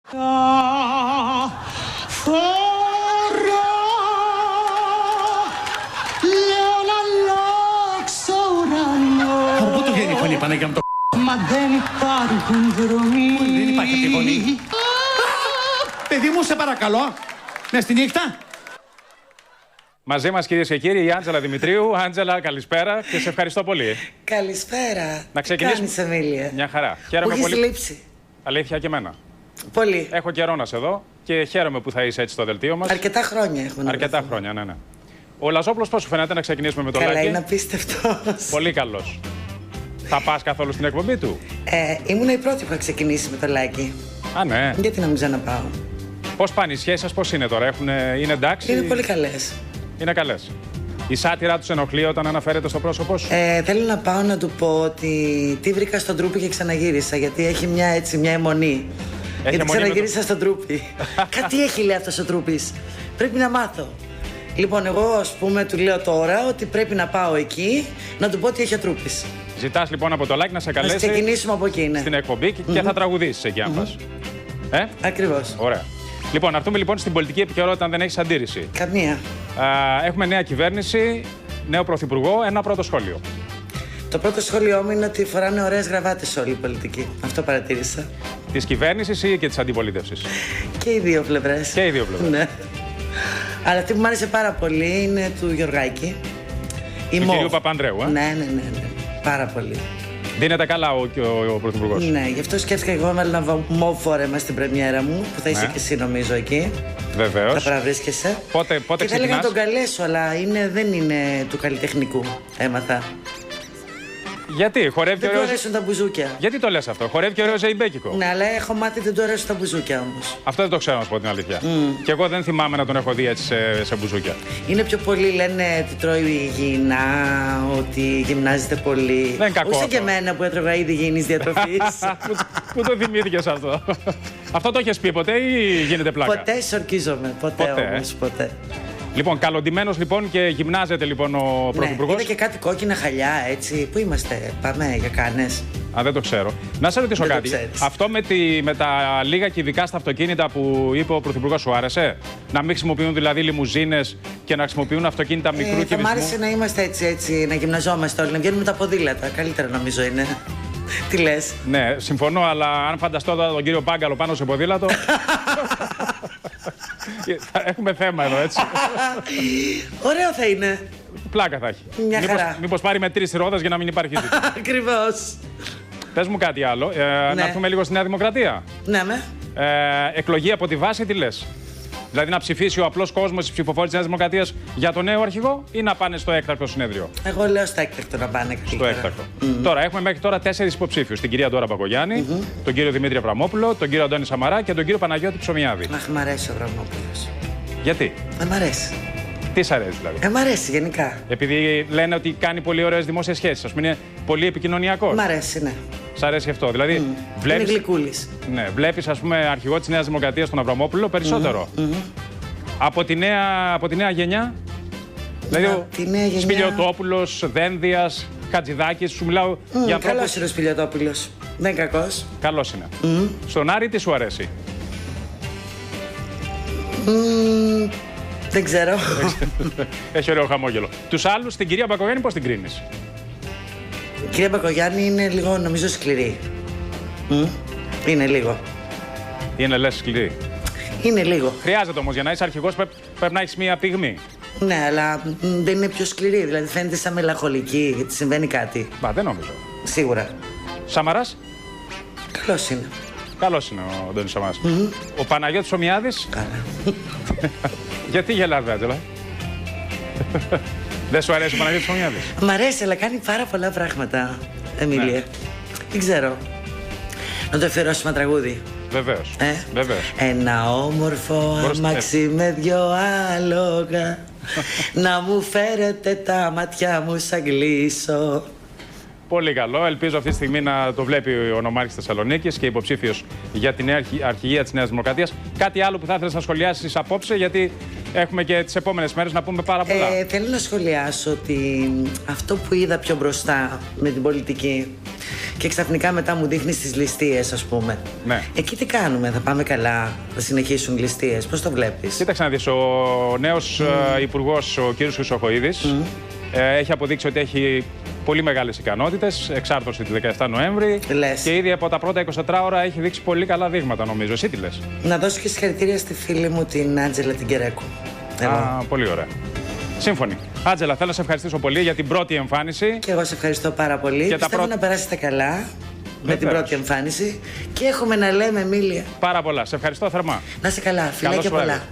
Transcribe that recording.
Από πού του βγαίνει η φωνή, Παναγία μου το Μα δεν υπάρχουν δρομοί. Δεν υπάρχει αυτή η φωνή. Παιδί μου, σε παρακαλώ. Μες στη νύχτα. Μαζί μας, κυρίες και κύριοι, η Άντζελα Δημητρίου. Άντζελα, καλησπέρα και σε ευχαριστώ πολύ. Καλησπέρα. Να ξεκινήσουμε. Τι κάνεις, Εμίλια? Μια χαρά. Μου Χαίρομαι έχεις πολύ. λείψει. Αλήθεια και εμένα. Πολύ. Έχω καιρό να σε δω και χαίρομαι που θα είσαι έτσι στο δελτίο μας. Αρκετά χρόνια έχουμε. Αρκετά χρόνια, ναι, ναι. Ο Λαζόπουλος, πώς σου φαίνεται να ξεκινήσουμε με το Καλά, Λάκη? είναι απίστευτος. Πολύ καλός. Θα πας καθόλου στην εκπομπή του? Ήμουν η πρώτη που είχα ξεκινήσει με το Λάκη. Α, ναι. Γιατί να μην ξαναπάω? Πώς πάνε οι σχέσεις σας, πώς είναι τώρα, είναι εντάξει? Είναι πολύ καλές. Είναι καλές. Η σάτυρα τους ενοχλεί όταν αναφέρεται στο πρόσωπό σου? Θέλω να πάω να του πω ότι τι βρήκα στον Τρούπι και ξαναγύρισα. Γιατί έχει μια αιμονή. Γιατί αιμονή ξαναγύρισα στον Τρούπι. Κάτι έχει, λέει, αυτός ο Τρούπης. Πρέπει να μάθω. Λοιπόν, εγώ ας πούμε του λέω τώρα ότι πρέπει να πάω εκεί να του πω ότι έχει ο Τρούπης. Ζητάς λοιπόν από το Λάκη να σε καλέσει. Να ξεκινήσουμε από εκεί, ναι. Στην εκπομπή και θα τραγουδήσεις εκεί αν πας. Ακριβώς. Ωραία. Λοιπόν, να έρθουμε λοιπόν στην πολιτική επικαιρότητα, αν δεν έχεις αντίρρηση. Καμία. Έχουμε νέα κυβέρνηση, νέο πρωθυπουργό, ένα πρώτο σχόλιο. Το πρώτο σχόλιο μου είναι ότι φοράνε ωραίες γραβάτες όλοι οι πολιτικοί. Αυτό παρατήρησα. Της κυβέρνησης ή και της αντιπολίτευσης? Και οι δύο πλευρές. Και οι δύο πλευρές. Ναι. Αλλά αυτή που μου άρεσε πάρα πολύ είναι του Γιωργάκη. Του κυρίου Παπανδρέου, Ναι. Πάρα πολύ. Δίνεται καλά ο πρωθυπουργός. Ναι, γι' αυτό σκέφτηκα εγώ να βάλω μόφορεμα στην πρεμιέρα μου, που θα είσαι και εσύ νομίζω εκεί. Βεβαίως. Θα παραβρίσκεσαι. Πότε και ξεκινάς? θα έλεγα να τον καλέσω, αλλά δεν είναι του καλλιτεχνικού. Έμαθα. Γιατί, χορεύει Δεν και του ωραίο. αρέσουν τα μπουζούκια. Γιατί το λες αυτό, χορεύει και ωραίο ζεϊμπέκικο. Ναι, αλλά έχω μάθει δεν του αρέσουν τα μπουζούκια όμως. Αυτό δεν το ξέρω να σου πω την αλήθεια. Και εγώ δεν θυμάμαι να τον έχω δει έτσι σε μπουζούκια. Είναι πιο πολύ, λένε ότι τρώει υγιεινά, ότι γυμνάζεται πολύ. Δεν είναι κακό Όχι σαν αυτό. και εμένα που έτρωγα ήδη υγιεινής διατροφής. Πού το θυμήθηκες αυτό? Αυτό το έχεις πει ποτέ ή γίνεται πλάκα? Ποτέ σορκίζομαι. Ποτέ όμως, ποτέ. Λοιπόν, καλοντημένος λοιπόν και γυμνάζεται λοιπόν ο πρωθυπουργός. Ναι, είδα και κάτι κόκκινα χαλιά, έτσι. Πού είμαστε, πάμε για κάνες? Α, δεν το ξέρω. Να σε ρωτήσω Δεν το κάτι. ξέρεις. Αυτό με τα λίγα και ειδικά στα αυτοκίνητα που είπε ο πρωθυπουργός σου άρεσε? Να μην χρησιμοποιούν δηλαδή λιμουζίνες και να χρησιμοποιούν αυτοκίνητα μικρού Θα μ' κυβισμού? άρεσε να είμαστε έτσι, να γυμναζόμαστε όλοι, να βγαίνουμε τα ποδήλατα. Καλύτερα νομίζω είναι. Τι λες? Ναι, συμφωνώ, αλλά αν φανταστώ τώρα τον κύριο Πάγκαλο πάνω σε ποδήλατο. Έχουμε θέμα εδώ, έτσι. Ωραίο θα είναι. Πλάκα θα έχει. Μια χαρά. Μήπως πάρει με 3 ρόδες για να μην υπάρχει ζήτημα. Ακριβώς. Πες μου κάτι άλλο. Να έρθουμε λίγο στη Νέα Δημοκρατία. Ναι, με. Εκλογή από τη βάση, τι λες? Δηλαδή να ψηφίσει ο απλός κόσμος, οι ψηφοφόροι της Νέας Δημοκρατίας για τον νέο αρχηγό ή να πάνε στο έκτακτο συνέδριο? Εγώ λέω στο έκτακτο να πάνε καλύτερα. Στο έκτακτο. Τώρα έχουμε μέχρι τώρα 4 υποψήφιους. Την κυρία Ντόρα Μπακογιάννη, τον κύριο Δημήτρη Αβραμόπουλο, τον κύριο Αντώνη Σαμαρά και τον κύριο Παναγιώτη Ψωμιάδη. Αχ, μ' αρέσει ο Αβραμόπουλος. Γιατί? Μ' αρέσει. Τι σ' αρέσει δηλαδή? Μ' αρέσει γενικά. Επειδή λένε ότι κάνει πολύ ωραίες δημόσιες σχέσεις, ας πούμε είναι πολύ επικοινωνιακός. Μ' αρέσει, ναι. Σ' αρέσει αυτό? Δηλαδή Είναι γλυκούλης. Ναι, βλέπεις ας πούμε αρχηγό της Νέας Δημοκρατίας τον Αβραμόπουλο περισσότερο. Από τη νέα γενιά. Δηλαδή τη νέα γενιά. Σπηλιοτόπουλος, Δένδιας, Χατζηδάκης, σου μιλάω για ανθρώπους. Καλός είναι ο Σπηλιοτόπουλος. Δεν είναι κακός. Καλός είναι. Στον Άρη τι σου αρέσει? Δεν ξέρω. Έχει ωραίο χαμόγελο. Τους άλλους, την κυρία Μπακογιάννη πώς την κρίνεις? Η κυρία Μπακογιάννη είναι λίγο, νομίζω, σκληρή. Είναι λίγο. Είναι λες σκληρή? Είναι λίγο. Χρειάζεται όμως για να είσαι αρχηγός πρέπει να έχεις μία πυγμή. Ναι, αλλά δεν είναι πιο σκληρή. Δηλαδή φαίνεται σαν μελαγχολική, γιατί συμβαίνει κάτι. Μα δεν νομίζω. Σίγουρα. Σαμαράς? Καλός είναι. Καλός είναι ο Αντώνης Σαμαράς. Ο Παναγιώτης Ψωμιάδης? Καλά. Γιατί γελάτε, Άντζελα? Δεν σου αρέσει ο Παναγιώτης Ψωμιάδης? Μ' αρέσει, αλλά κάνει πάρα πολλά πράγματα, Εμίλια. Ναι. Δεν ξέρω. Να το αφιερώσουμε τραγούδι. Βεβαίως. Βεβαίως. Ένα όμορφο αμάξι με 2 άλογα. Να μου φέρετε τα μάτια μου σαν κλείσω. Πολύ καλό. Ελπίζω αυτή τη στιγμή να το βλέπει ο νομάρχης Θεσσαλονίκης και υποψήφιος για την νέα αρχηγία της Νέας Δημοκρατίας. Κάτι άλλο που θα ήθελες να σχολιάσεις απόψε, γιατί έχουμε και τις επόμενες μέρες να πούμε πάρα πολλά. Θέλω να σχολιάσω ότι αυτό που είδα πιο μπροστά με την πολιτική και ξαφνικά μετά μου δείχνεις τις ληστείες, ας πούμε. Ναι. Εκεί τι κάνουμε, θα πάμε καλά, θα συνεχίσουν ληστείες, πώς το βλέπεις? Κοίταξε να δεις, ο νέος υπουργός, ο κ. Χρυσοχοΐδης, έχει αποδείξει ότι έχει πολύ μεγάλες ικανότητες, εξάρτωση τη 17 Νοέμβρη. Λες. Και ήδη από τα πρώτα 24 ώρα έχει δείξει πολύ καλά δείγματα, νομίζω. Εσύ τι λες? Να δώσω και συγχαρητήρια στη φίλη μου την Άντζελα την Κερέκου. Α, πολύ ωραία. Σύμφωνοι. Άντζελα, θέλω να σε ευχαριστήσω πολύ για την πρώτη εμφάνιση. Και εγώ σε ευχαριστώ πάρα πολύ. Και πιστεύω να περάσετε καλά με την πρώτη εμφάνιση. Και έχουμε να λέμε, Εμίλια. Πάρα πολλά. Σε ευχαριστώ θερμά. Να είσαι καλά. Φιλάκια πολλά.